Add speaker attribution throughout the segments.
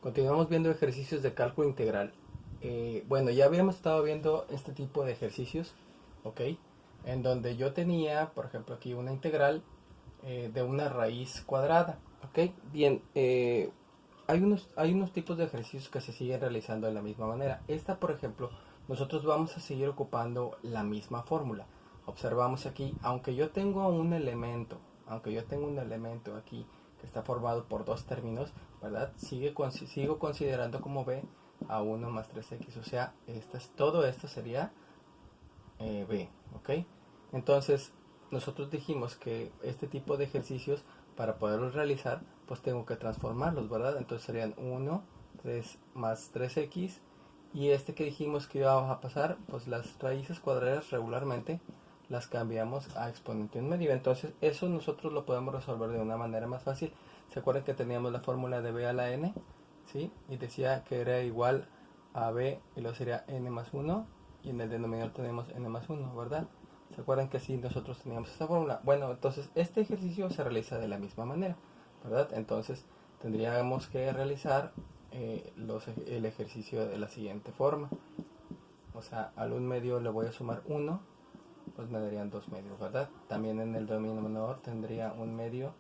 Speaker 1: Continuamos viendo ejercicios de cálculo integral. Bueno, ya habíamos estado viendo este tipo de ejercicios, ¿ok? En donde yo tenía, por ejemplo, aquí una integral de una raíz cuadrada, ¿ok? Bien, hay unos tipos de ejercicios que se siguen realizando de la misma manera. Esta, por ejemplo, nosotros vamos a seguir ocupando la misma fórmula. Observamos aquí, aunque yo tengo un elemento aquí que está formado por dos términos, ¿verdad? Sigo considerando como b a 1 más 3x, o sea, todo esto sería b, ¿ok? Entonces, nosotros dijimos que este tipo de ejercicios, para poderlos realizar, pues tengo que transformarlos, ¿verdad? Entonces serían 1, 3 más 3x, y este que dijimos que iba a pasar, pues las raíces cuadradas regularmente las cambiamos a exponente en medio. Entonces, eso nosotros lo podemos resolver de una manera más fácil. ¿Se acuerdan que teníamos la fórmula de b a la n? ¿Sí? Y decía que era igual a b, y luego sería n más 1, y en el denominador tenemos n más 1, ¿verdad? ¿Se acuerdan que así nosotros teníamos esta fórmula? Bueno, entonces este ejercicio se realiza de la misma manera, ¿verdad? Entonces tendríamos que realizar el ejercicio de la siguiente forma. O sea, al 1 medio le voy a sumar 1, pues me darían 2 medios, ¿verdad? También en el denominador tendría 1 medio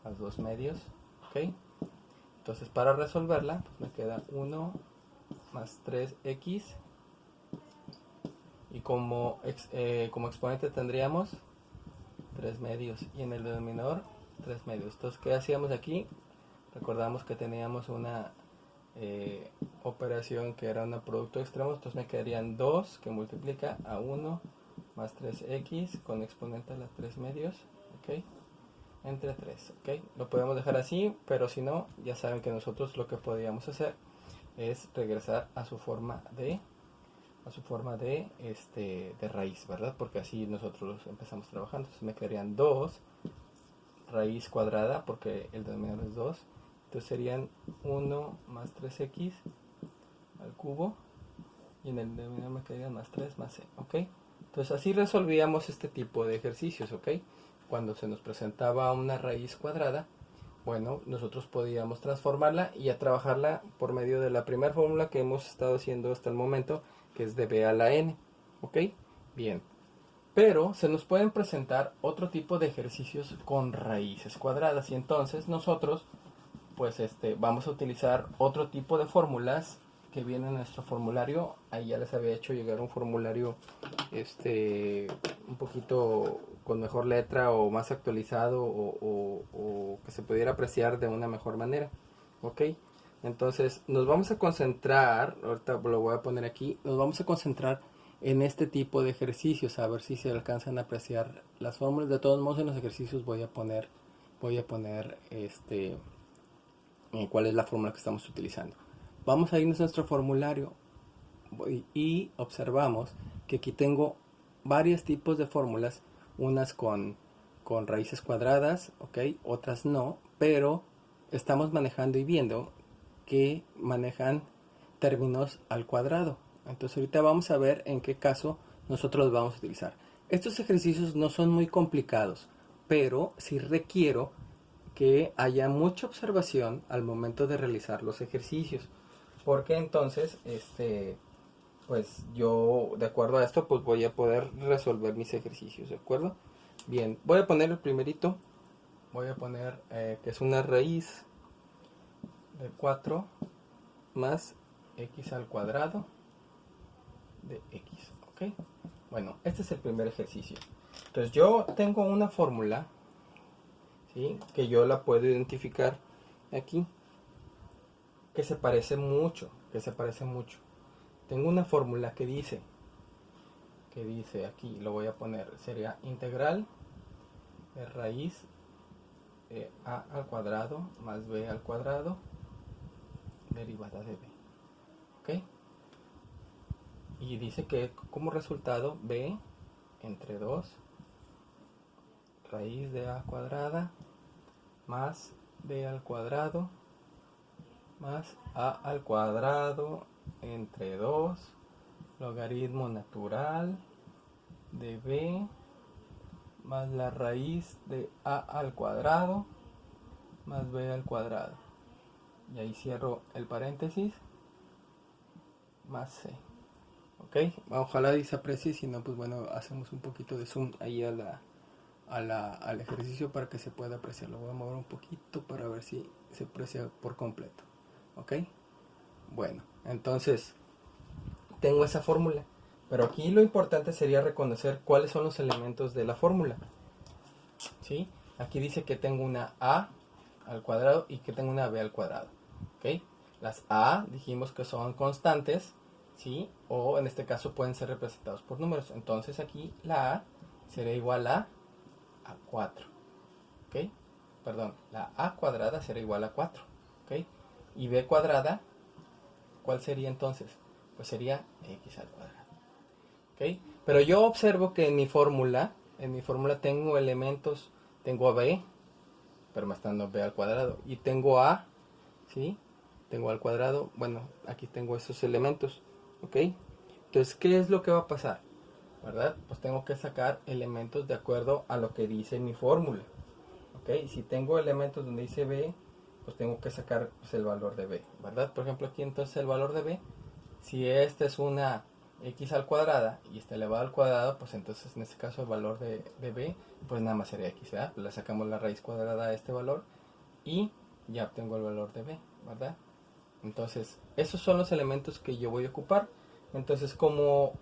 Speaker 1: más 2 medios, ¿ok? Entonces para resolverla, pues me queda 1 más 3x, y como exponente tendríamos 3 medios, y en el denominador 3 medios. Entonces, ¿qué hacíamos aquí? Recordamos que teníamos una operación que era un producto de extremos, entonces me quedarían 2 que multiplica a 1 más 3x con exponente a las 3 medios, ¿ok? Entre 3, ¿ok? Lo podemos dejar así, pero si no, ya saben que nosotros lo que podríamos hacer es regresar a su forma de raíz, ¿verdad? Porque así nosotros empezamos trabajando. Entonces me quedarían 2 raíz cuadrada, porque el denominador es 2. Entonces serían 1 más 3x al cubo, y en el denominador me quedarían más 3 más c, ¿ok? Entonces así resolvíamos este tipo de ejercicios, ¿ok? Cuando se nos presentaba una raíz cuadrada, bueno, nosotros podíamos transformarla y a trabajarla por medio de la primera fórmula que hemos estado haciendo hasta el momento, que es de b a la n, ¿ok? Bien, pero se nos pueden presentar otro tipo de ejercicios con raíces cuadradas, y entonces nosotros pues vamos a utilizar otro tipo de fórmulas que viene en nuestro formulario. Ahí ya les había hecho llegar un formulario un poquito con mejor letra o más actualizado, o que se pudiera apreciar de una mejor manera, ¿ok? Entonces nos vamos a concentrar, ahorita lo voy a poner aquí, nos vamos a concentrar en este tipo de ejercicios, a ver si se alcanzan a apreciar las fórmulas. De todos modos, en los ejercicios voy a poner cuál es la fórmula que estamos utilizando. Vamos a irnos a nuestro formulario y observamos que aquí tengo varios tipos de fórmulas, unas con raíces cuadradas, ¿ok? Otras no, pero estamos manejando y viendo que manejan términos al cuadrado. Entonces ahorita vamos a ver en qué caso nosotros los vamos a utilizar. Estos ejercicios no son muy complicados, pero sí requiero que haya mucha observación al momento de realizar los ejercicios, porque entonces pues yo, de acuerdo a esto, pues voy a poder resolver mis ejercicios, ¿de acuerdo? Bien, voy a poner el primerito. Voy a poner que es una raíz de 4 más x al cuadrado de x, ¿ok? Bueno, este es el primer ejercicio. Entonces yo tengo una fórmula, ¿sí? Que yo la puedo identificar aquí, que se parece mucho. Tengo una fórmula que dice aquí, lo voy a poner, sería integral de raíz de a al cuadrado más b al cuadrado derivada de b, ¿ok? Y dice que como resultado b entre 2 raíz de a cuadrada más b al cuadrado más a al cuadrado entre 2 logaritmo natural de b más la raíz de a al cuadrado más b al cuadrado y ahí cierro el paréntesis, más c. Ok, ojalá y se aprecie, si no pues bueno, hacemos un poquito de zoom ahí al ejercicio para que se pueda apreciar. Lo voy a mover un poquito para ver si se aprecia por completo. Ok, bueno, entonces tengo esa fórmula, pero aquí lo importante sería reconocer cuáles son los elementos de la fórmula. ¿Sí? Aquí dice que tengo una a al cuadrado y que tengo una b al cuadrado. ¿Ok? Las a dijimos que son constantes, ¿sí? O en este caso pueden ser representados por números. Entonces aquí la a será igual a 4. ¿Ok? Perdón, la a cuadrada será igual a 4. ¿Ok? Y b cuadrada, ¿cuál sería entonces? Pues sería x al cuadrado. ¿Ok? Pero yo observo que en mi fórmula tengo elementos, tengo a b, pero me está dando b al cuadrado, y tengo a, ¿sí? Tengo al cuadrado, bueno, aquí tengo esos elementos, ¿ok? Entonces, ¿qué es lo que va a pasar? ¿Verdad? Pues tengo que sacar elementos de acuerdo a lo que dice mi fórmula, ¿ok? Si tengo elementos donde dice b, pues tengo que sacar pues, el valor de b, ¿verdad? Por ejemplo, aquí entonces el valor de b, si esta es una x al cuadrada y está elevado al cuadrado, pues entonces en este caso el valor de b, pues nada más sería x, ¿verdad? Le sacamos la raíz cuadrada a este valor y ya obtengo el valor de b, ¿verdad? Entonces, esos son los elementos que yo voy a ocupar. Entonces, como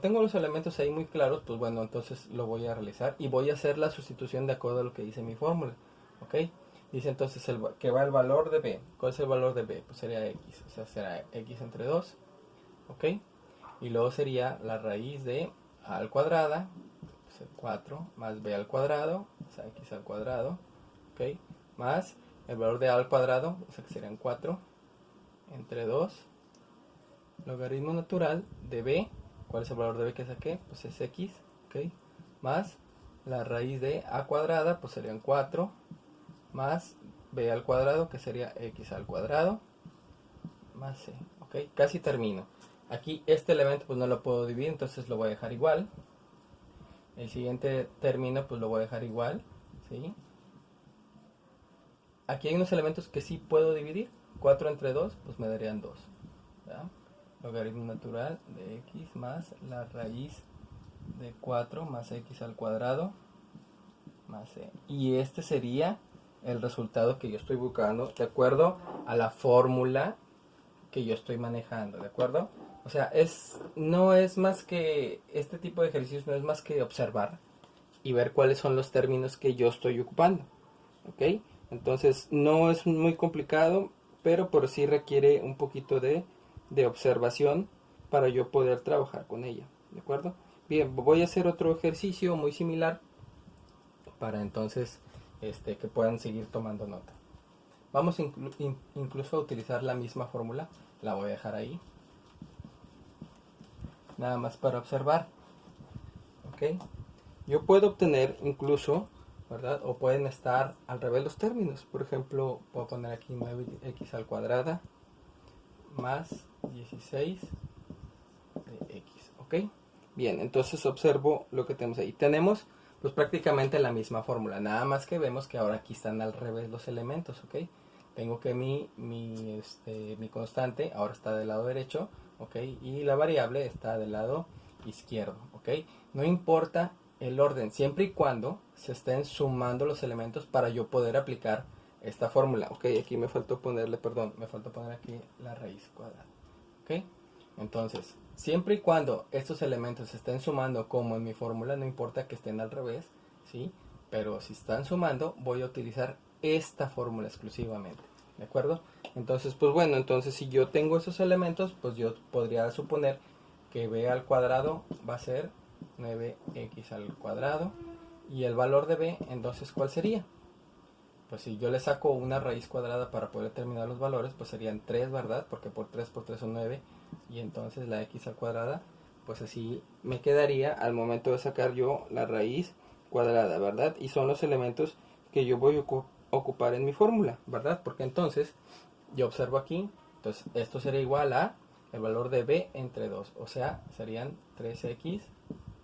Speaker 1: tengo los elementos ahí muy claros, pues bueno, entonces lo voy a realizar y voy a hacer la sustitución de acuerdo a lo que dice mi fórmula, ¿ok? Dice entonces que va el valor de b. ¿Cuál es el valor de b? Pues sería x, o sea, será x entre 2, ¿ok? Y luego sería la raíz de a al cuadrada, pues 4 más b al cuadrado, o sea, x al cuadrado, ¿ok? Más el valor de a al cuadrado, o sea que serían 4 entre 2 logaritmo natural de b. ¿Cuál es el valor de b que saqué? Pues es x, ¿ok? Más la raíz de a cuadrada, pues serían 4 más b al cuadrado, que sería x al cuadrado, más c, ¿ok? Casi termino. Aquí este elemento pues no lo puedo dividir, entonces lo voy a dejar igual. El siguiente término pues lo voy a dejar igual, ¿sí? Aquí hay unos elementos que sí puedo dividir. 4 entre 2 pues me darían 2, ¿verdad? Logaritmo natural de x más la raíz de 4 más x al cuadrado más c. Y este sería el resultado que yo estoy buscando de acuerdo a la fórmula que yo estoy manejando, ¿de acuerdo? O sea, no es más que, este tipo de ejercicios no es más que observar y ver cuáles son los términos que yo estoy ocupando, ¿ok? Entonces, no es muy complicado, pero por sí requiere un poquito de observación para yo poder trabajar con ella, ¿de acuerdo? Bien, voy a hacer otro ejercicio muy similar para entonces que puedan seguir tomando nota. Vamos incluso a utilizar la misma fórmula, la voy a dejar ahí, nada más para observar, ¿ok? Yo puedo obtener incluso, ¿verdad? O pueden estar al revés los términos. Por ejemplo, puedo poner aquí 9x al cuadrada más 16 de x, ¿ok? Bien, entonces observo lo que tenemos ahí. Tenemos pues prácticamente la misma fórmula, nada más que vemos que ahora aquí están al revés los elementos, ¿ok? Tengo que mi constante ahora está del lado derecho, ¿ok? Y la variable está del lado izquierdo, ¿ok? No importa el orden, siempre y cuando se estén sumando los elementos para yo poder aplicar esta fórmula, ¿ok? Aquí me faltó ponerle, perdón, me faltó poner aquí la raíz cuadrada, ¿ok? Entonces, siempre y cuando estos elementos se estén sumando como en mi fórmula, no importa que estén al revés, ¿sí? Pero si están sumando, voy a utilizar esta fórmula exclusivamente, ¿de acuerdo? Entonces, pues bueno, entonces si yo tengo esos elementos, pues yo podría suponer que b al cuadrado va a ser 9x al cuadrado. Y el valor de b, entonces, ¿cuál sería? Pues si yo le saco una raíz cuadrada para poder determinar los valores, pues serían 3, ¿verdad? Porque por 3 son 9. Y entonces la x al cuadrada, pues así me quedaría al momento de sacar yo la raíz cuadrada, ¿verdad? Y son los elementos que yo voy a ocupar en mi fórmula, ¿verdad? Porque entonces yo observo aquí, entonces esto sería igual a el valor de b entre 2, o sea, serían 3x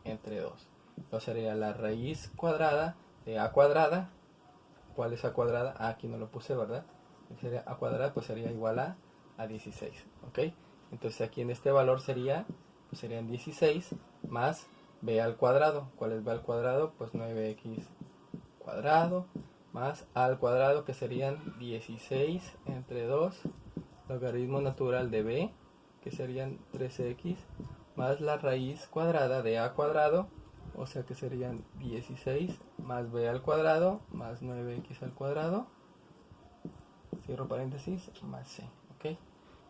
Speaker 1: entre 2. Entonces sería la raíz cuadrada de a cuadrada. ¿Cuál es a cuadrada? Ah, aquí no lo puse, ¿verdad? sería a cuadrado, pues sería igual a 16, ¿ok? Entonces aquí en este valor sería, pues serían 16 más b al cuadrado. ¿Cuál es b al cuadrado? Pues 9x cuadrado más a al cuadrado, que serían 16 entre 2 logaritmo natural de b, que serían 3x, más la raíz cuadrada de a cuadrado, o sea que serían 16 más b al cuadrado más 9x al cuadrado, cierro paréntesis, más c, ¿ok?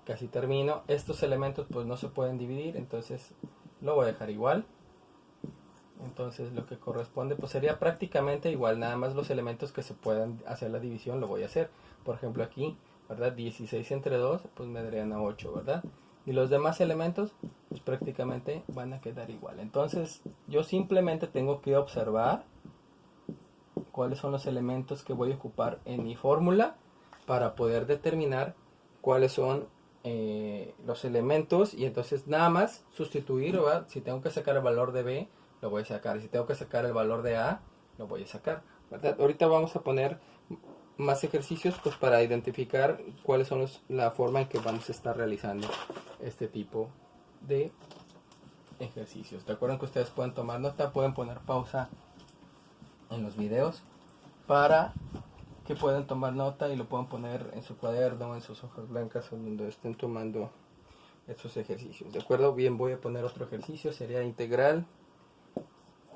Speaker 1: Casi termino. Estos elementos pues no se pueden dividir, entonces lo voy a dejar igual. Entonces lo que corresponde pues sería prácticamente igual, nada más los elementos que se puedan hacer la división lo voy a hacer. Por ejemplo aquí, ¿verdad? 16 entre 2 pues me darían a 8, ¿verdad? Y los demás elementos pues prácticamente van a quedar igual. Entonces yo simplemente tengo que observar cuáles son los elementos que voy a ocupar en mi fórmula para poder determinar cuáles son los elementos, y entonces nada más sustituir, ¿verdad? Si tengo que sacar el valor de b, lo voy a sacar, y si tengo que sacar el valor de a, lo voy a sacar, ¿verdad? Ahorita vamos a poner más ejercicios pues para identificar cuáles son la forma en que vamos a estar realizando este tipo de ejercicios. Recuerden que ustedes pueden tomar nota, pueden poner pausa en los videos para que puedan tomar nota y lo puedan poner en su cuaderno, en sus hojas blancas o donde estén tomando estos ejercicios. ¿De acuerdo? Bien, voy a poner otro ejercicio, sería integral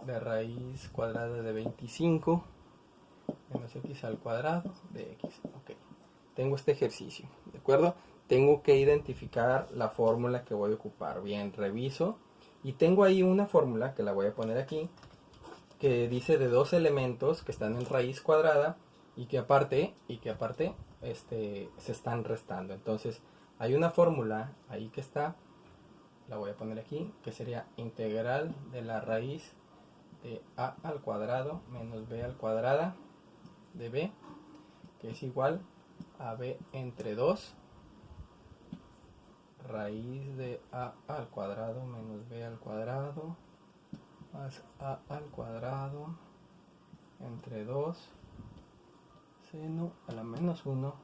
Speaker 1: de raíz cuadrada de 25 menos x al cuadrado de x. Ok, tengo este ejercicio, ¿de acuerdo? Tengo que identificar la fórmula que voy a ocupar. Bien, reviso y tengo ahí una fórmula que la voy a poner aquí, que dice de dos elementos que están en raíz cuadrada y que aparte se están restando. Entonces hay una fórmula ahí que está, la voy a poner aquí, que sería integral de la raíz de a al cuadrado menos b al cuadrado de b, que es igual a b entre 2 raíz de a al cuadrado menos b al cuadrado más a al cuadrado entre 2 seno a la menos 1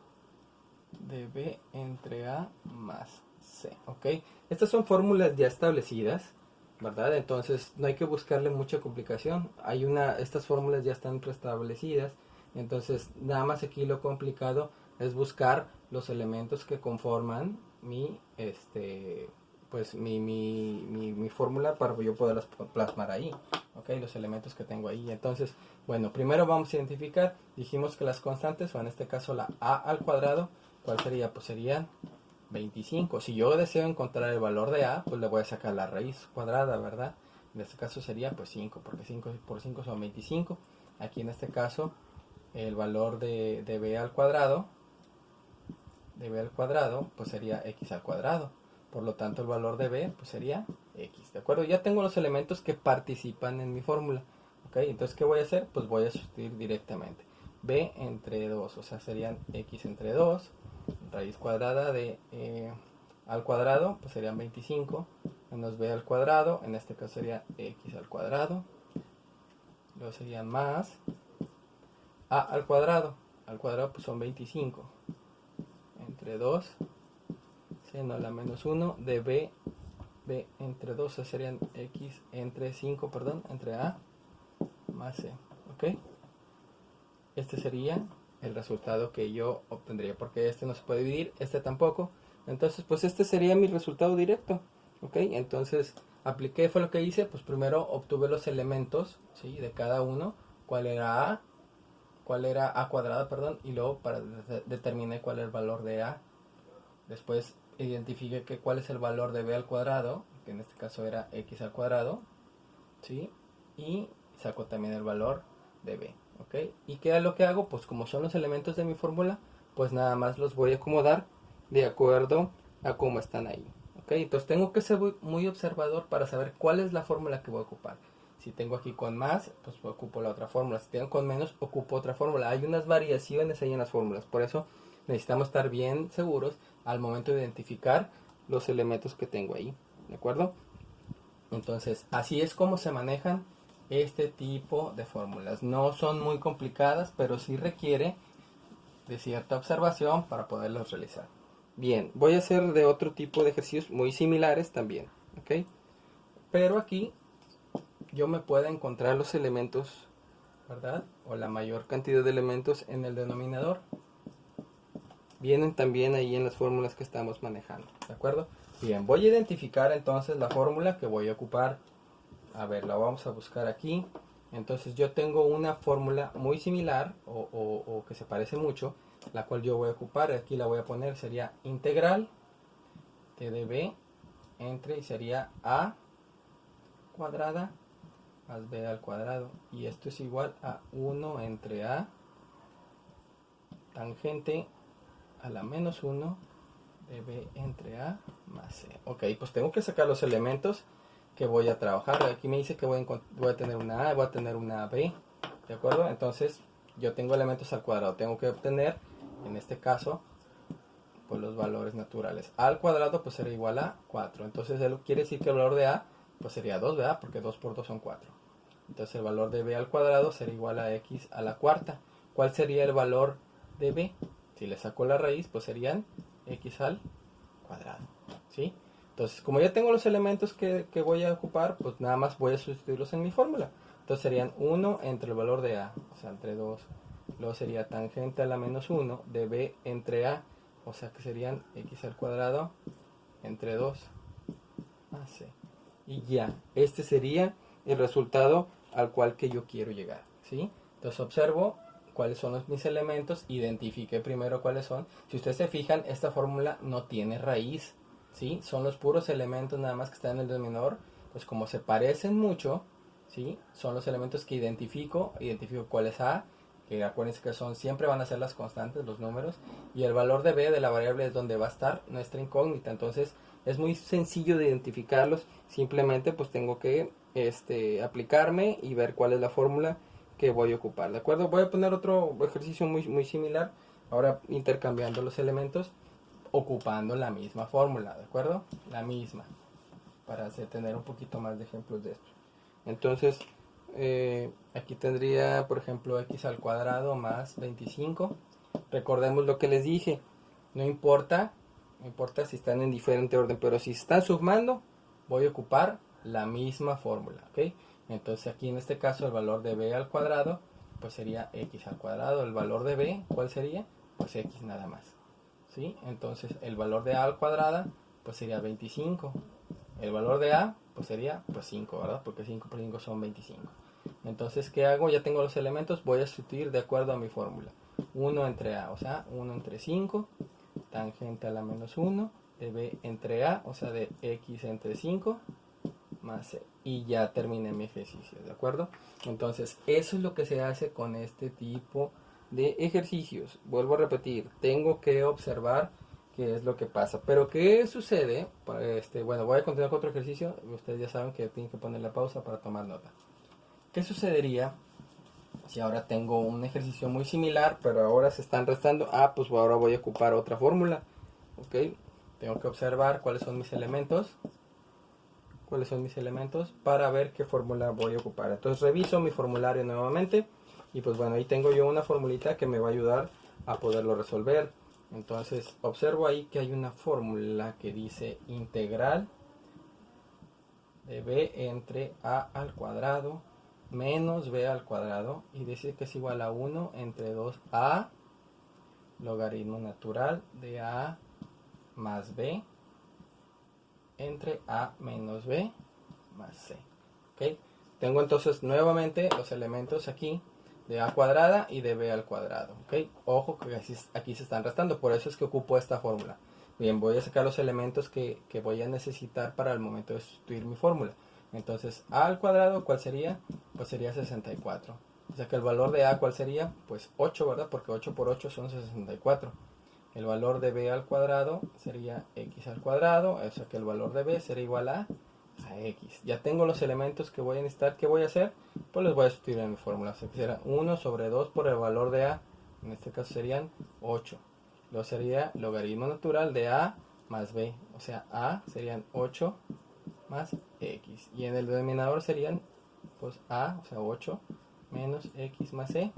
Speaker 1: de b entre a más c, ¿ok? Estas son fórmulas ya establecidas, ¿verdad? Entonces no hay que buscarle mucha complicación. Estas fórmulas ya están preestablecidas, entonces nada más aquí lo complicado es buscar los elementos que conforman mi fórmula para yo poderlas plasmar ahí, ¿ok? Los elementos que tengo ahí. Entonces, bueno, primero vamos a identificar, dijimos que las constantes, o en este caso la a al cuadrado, ¿cuál sería? Pues serían 25. Si yo deseo encontrar el valor de a, pues le voy a sacar la raíz cuadrada, ¿verdad? En este caso sería pues 5, porque 5 por 5 son 25. Aquí en este caso el valor de b al cuadrado, pues sería x al cuadrado. Por lo tanto el valor de b pues sería x, ¿de acuerdo? Ya tengo los elementos que participan en mi fórmula, ¿ok? Entonces, ¿qué voy a hacer? Pues voy a sustituir directamente b entre 2, o sea, serían x entre 2, raíz cuadrada de al cuadrado, pues serían 25, menos b al cuadrado, en este caso sería x al cuadrado, luego sería más a al cuadrado pues son 25, entre 2, seno a la menos 1 de b entre 2, o sea, serían x entre 5, perdón, entre a más c, ¿ok? Este sería el resultado que yo obtendría, porque este no se puede dividir, este tampoco. Entonces, pues este sería mi resultado directo, ¿ok? Entonces, apliqué, fue lo que hice, pues primero obtuve los elementos, ¿sí? De cada uno, cuál era a cuadrado, perdón, y luego determiné cuál era el valor de a. Después identifiqué cuál es el valor de b al cuadrado, que en este caso era x al cuadrado, ¿sí? Y saco también el valor de b, ¿ok? ¿Y qué es lo que hago? Pues como son los elementos de mi fórmula, pues nada más los voy a acomodar de acuerdo a cómo están ahí, ¿ok? Entonces tengo que ser muy observador para saber cuál es la fórmula que voy a ocupar. Si tengo aquí con más, pues ocupo la otra fórmula. Si tengo con menos, ocupo otra fórmula. Hay unas variaciones ahí en las fórmulas, por eso necesitamos estar bien seguros al momento de identificar los elementos que tengo ahí, ¿de acuerdo? Entonces, así es como se manejan este tipo de fórmulas. No son muy complicadas, pero sí requiere de cierta observación para poderlos realizar. Bien, voy a hacer de otro tipo de ejercicios muy similares también, ¿ok? Pero aquí yo me puedo encontrar los elementos, ¿verdad? O la mayor cantidad de elementos en el denominador. Vienen también ahí en las fórmulas que estamos manejando, ¿de acuerdo? Bien, voy a identificar entonces la fórmula que voy a ocupar. A ver, la vamos a buscar aquí. Entonces yo tengo una fórmula muy similar o que se parece mucho, la cual yo voy a ocupar. Aquí la voy a poner, sería integral t de b entre, y sería a cuadrada más b al cuadrado. Y esto es igual a 1 entre a tangente a la menos 1 de b entre a más c. Ok, pues tengo que sacar los elementos que voy a trabajar. Aquí me dice que voy a tener una a, voy a tener una b, ¿de acuerdo? Entonces yo tengo elementos al cuadrado, tengo que obtener, en este caso, pues los valores naturales. A al cuadrado pues será igual a 4. Entonces eso quiere decir que el valor de a pues sería 2, ¿verdad? Porque 2 por 2 son 4. Entonces el valor de b al cuadrado será igual a x a la cuarta. ¿Cuál sería el valor de b? Si le saco la raíz, pues serían x al cuadrado, ¿sí? Entonces, como ya tengo los elementos que voy a ocupar, pues nada más voy a sustituirlos en mi fórmula. Entonces serían 1 entre el valor de a, o sea, entre 2. Luego sería tangente a la menos 1 de b entre a, o sea que serían x al cuadrado entre 2 a c. Y ya, este sería el resultado al cual que yo quiero llegar, ¿sí? Entonces observo cuáles son mis elementos, identifiqué primero cuáles son. Si ustedes se fijan, esta fórmula no tiene raíz, ¿sí? Son los puros elementos nada más que están en el denominador. Pues como se parecen mucho, ¿sí? Son los elementos que identifico cuál es a, que acuérdense que siempre van a ser las constantes, los números, y el valor de b de la variable es donde va a estar nuestra incógnita. Entonces es muy sencillo de identificarlos, simplemente pues tengo que aplicarme y ver cuál es la fórmula que voy a ocupar, ¿de acuerdo? Voy a poner otro ejercicio muy similar, ahora intercambiando los elementos, ocupando la misma fórmula, ¿de acuerdo? La misma, para tener un poquito más de ejemplos de esto. Entonces, aquí tendría, por ejemplo, x al cuadrado más 25. Recordemos lo que les dije, no importa si están en diferente orden, pero si están sumando, voy a ocupar la misma fórmula, ¿ok? Entonces aquí en este caso el valor de b al cuadrado pues sería x al cuadrado. El valor de b, ¿cuál sería? Pues x nada más, ¿sí? Entonces el valor de a al cuadrado pues sería 25. El valor de a pues sería pues 5, ¿verdad? Porque 5 por 5 son 25. Entonces, ¿qué hago? Ya tengo los elementos, voy a sustituir de acuerdo a mi fórmula. 1 entre a, o sea, 1 entre 5, tangente a la menos 1, de b entre a, o sea, de x entre 5, más c. Y ya terminé mi ejercicio, ¿de acuerdo? Entonces, eso es lo que se hace con este tipo de ejercicios. Vuelvo a repetir, tengo que observar qué es lo que pasa. Pero, ¿qué sucede? Bueno, voy a continuar con otro ejercicio. Ustedes ya saben que tienen que poner la pausa para tomar nota. ¿Qué sucedería si ahora tengo un ejercicio muy similar, pero ahora se están restando? Ah, pues ahora voy a ocupar otra fórmula. ¿Ok? Tengo que observar cuáles son mis elementos. Cuáles son mis elementos para ver qué fórmula voy a ocupar. Entonces reviso mi formulario nuevamente. Y pues bueno, ahí tengo yo una formulita que me va a ayudar a poderlo resolver. Entonces observo ahí que hay una fórmula que dice integral de b entre a al cuadrado menos b al cuadrado, y dice que es igual a 1 entre 2a logaritmo natural de a más b entre a menos b más c. ¿Okay? Tengo entonces nuevamente los elementos aquí de a cuadrada y de b al cuadrado. ¿Okay? Ojo que aquí se están restando, por eso es que ocupo esta fórmula. Bien, voy a sacar los elementos que voy a necesitar para el momento de sustituir mi fórmula. Entonces, a al cuadrado, ¿cuál sería? Pues sería 64. O sea que el valor de a, ¿cuál sería? Pues 8, ¿verdad? Porque 8 por 8 son 64. El valor de b al cuadrado sería x al cuadrado. O sea que el valor de b será igual a x. Ya tengo los elementos que voy a necesitar. ¿Qué voy a hacer? Pues los voy a sustituir en mi fórmula. O sea que será 1 sobre 2 por el valor de a. En este caso serían 8. Luego sería logaritmo natural de a más b. O sea, a serían 8 más x. Y en el denominador serían pues a, o sea 8 menos x más c.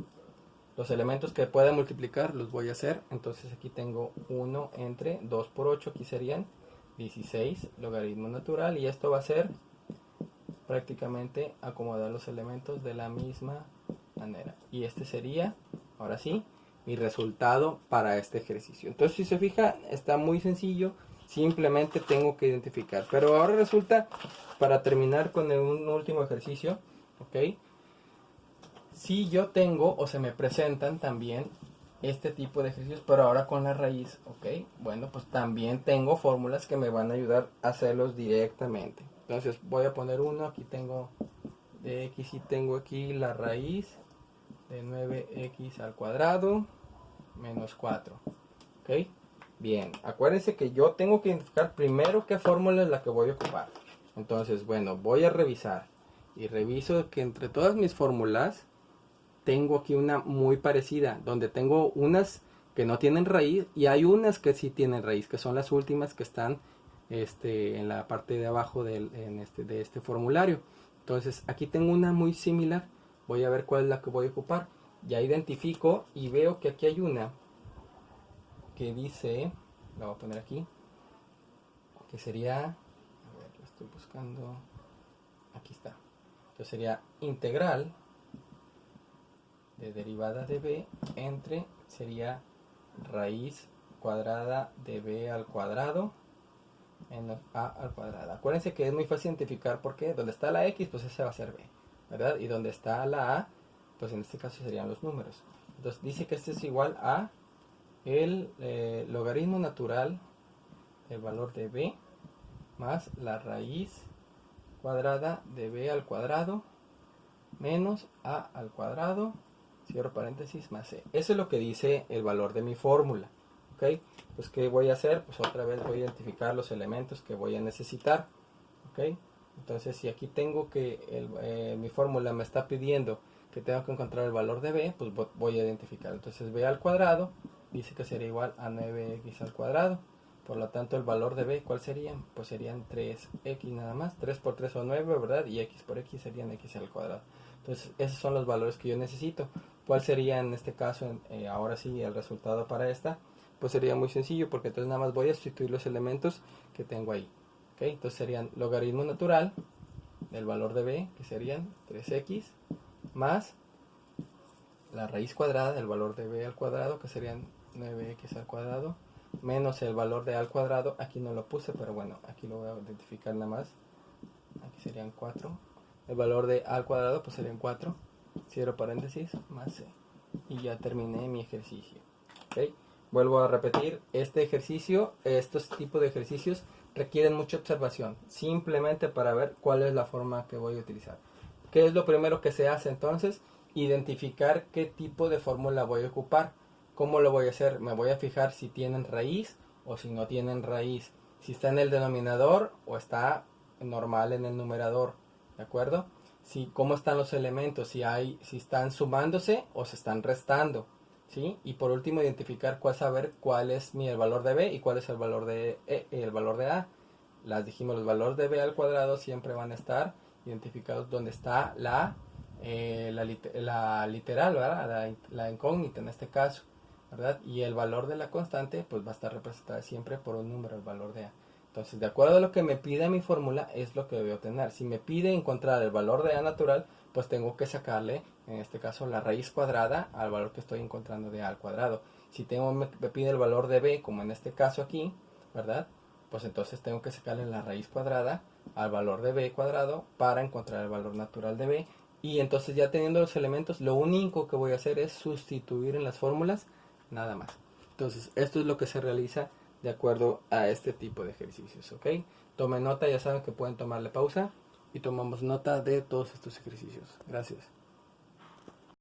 Speaker 1: Los elementos que pueda multiplicar los voy a hacer. Entonces aquí tengo 1 entre 2 por 8, aquí serían 16 logaritmo natural. Y esto va a ser prácticamente acomodar los elementos de la misma manera. Y este sería, ahora sí, mi resultado para este ejercicio. Entonces, si se fija, está muy sencillo. Simplemente tengo que identificar. Pero ahora resulta, para terminar con un último ejercicio, ¿ok? Si yo tengo o se me presentan también este tipo de ejercicios, pero ahora con la raíz, ¿ok? Bueno, pues también tengo fórmulas que me van a ayudar a hacerlos directamente. Entonces voy a poner uno, aquí tengo de x y tengo aquí la raíz de 9x al cuadrado menos 4, ¿ok? Bien, acuérdense que yo tengo que identificar primero qué fórmula es la que voy a ocupar. Entonces, bueno, voy a revisar y reviso que entre todas mis fórmulas tengo aquí una muy parecida, donde tengo unas que no tienen raíz y hay unas que sí tienen raíz, que son las últimas que están en la parte de abajo de este formulario. Entonces aquí tengo una muy similar, voy a ver cuál es la que voy a ocupar. Ya identifico y veo que aquí hay una que dice, la voy a poner aquí, que sería, a ver, la estoy buscando, aquí está. Entonces sería integral de derivada de b entre, sería raíz cuadrada de b al cuadrado menos a al cuadrado. Acuérdense que es muy fácil identificar porque donde está la x, pues ese va a ser b, ¿verdad? Y donde está la a, pues en este caso serían los números. Entonces dice que este es igual a el logaritmo natural del valor de b más la raíz cuadrada de b al cuadrado menos a al cuadrado, cierro paréntesis, más c. Eso es lo que dice el valor de mi fórmula. ¿Ok? Pues ¿qué voy a hacer? Pues otra vez voy a identificar los elementos que voy a necesitar. ¿Ok? Entonces si aquí tengo que mi fórmula me está pidiendo que tengo que encontrar el valor de b, pues voy a identificar. Entonces b al cuadrado dice que sería igual a 9x al cuadrado. Por lo tanto, el valor de b, ¿cuál sería? Pues serían 3x nada más. 3 por 3 son 9, ¿verdad? Y x por x serían x al cuadrado. Entonces, esos son los valores que yo necesito. ¿Cuál sería en este caso, ahora sí, el resultado para esta? Pues sería muy sencillo, porque entonces nada más voy a sustituir los elementos que tengo ahí. ¿Ok? Entonces serían logaritmo natural del valor de b, que serían 3x, más la raíz cuadrada del valor de b al cuadrado, que serían 9x al cuadrado, menos el valor de a al cuadrado. Aquí no lo puse, pero bueno, aquí lo voy a identificar nada más. Aquí serían 4. El valor de a al cuadrado pues serían 4, cierro paréntesis, más c. Y ya terminé mi ejercicio. ¿Okay? Vuelvo a repetir, este ejercicio, estos tipos de ejercicios requieren mucha observación, simplemente para ver cuál es la forma que voy a utilizar. ¿Qué es lo primero que se hace entonces? Identificar qué tipo de fórmula voy a ocupar. ¿Cómo lo voy a hacer? Me voy a fijar si tienen raíz o si no tienen raíz. Si está en el denominador o está normal en el numerador. ¿De acuerdo? Si, cómo están los elementos, si están sumándose o se están restando. ¿Sí? Y por último identificar saber cuál es el valor de b y cuál es el valor de a. Las dijimos, los valores de b al cuadrado siempre van a estar identificados donde está la literal, ¿verdad? La incógnita en este caso, ¿verdad? Y el valor de la constante pues va a estar representada siempre por un número, el valor de a. Entonces, de acuerdo a lo que me pide mi fórmula, es lo que debo tener. Si me pide encontrar el valor de a natural, pues tengo que sacarle, en este caso, la raíz cuadrada al valor que estoy encontrando de a al cuadrado. Si me pide el valor de b, como en este caso aquí, ¿verdad? Pues entonces tengo que sacarle la raíz cuadrada al valor de b cuadrado para encontrar el valor natural de b. Y entonces ya teniendo los elementos, lo único que voy a hacer es sustituir en las fórmulas, nada más. Entonces, esto es lo que se realiza de acuerdo a este tipo de ejercicios, ¿ok? Tomen nota, ya saben que pueden tomarle pausa y tomamos nota de todos estos ejercicios. Gracias.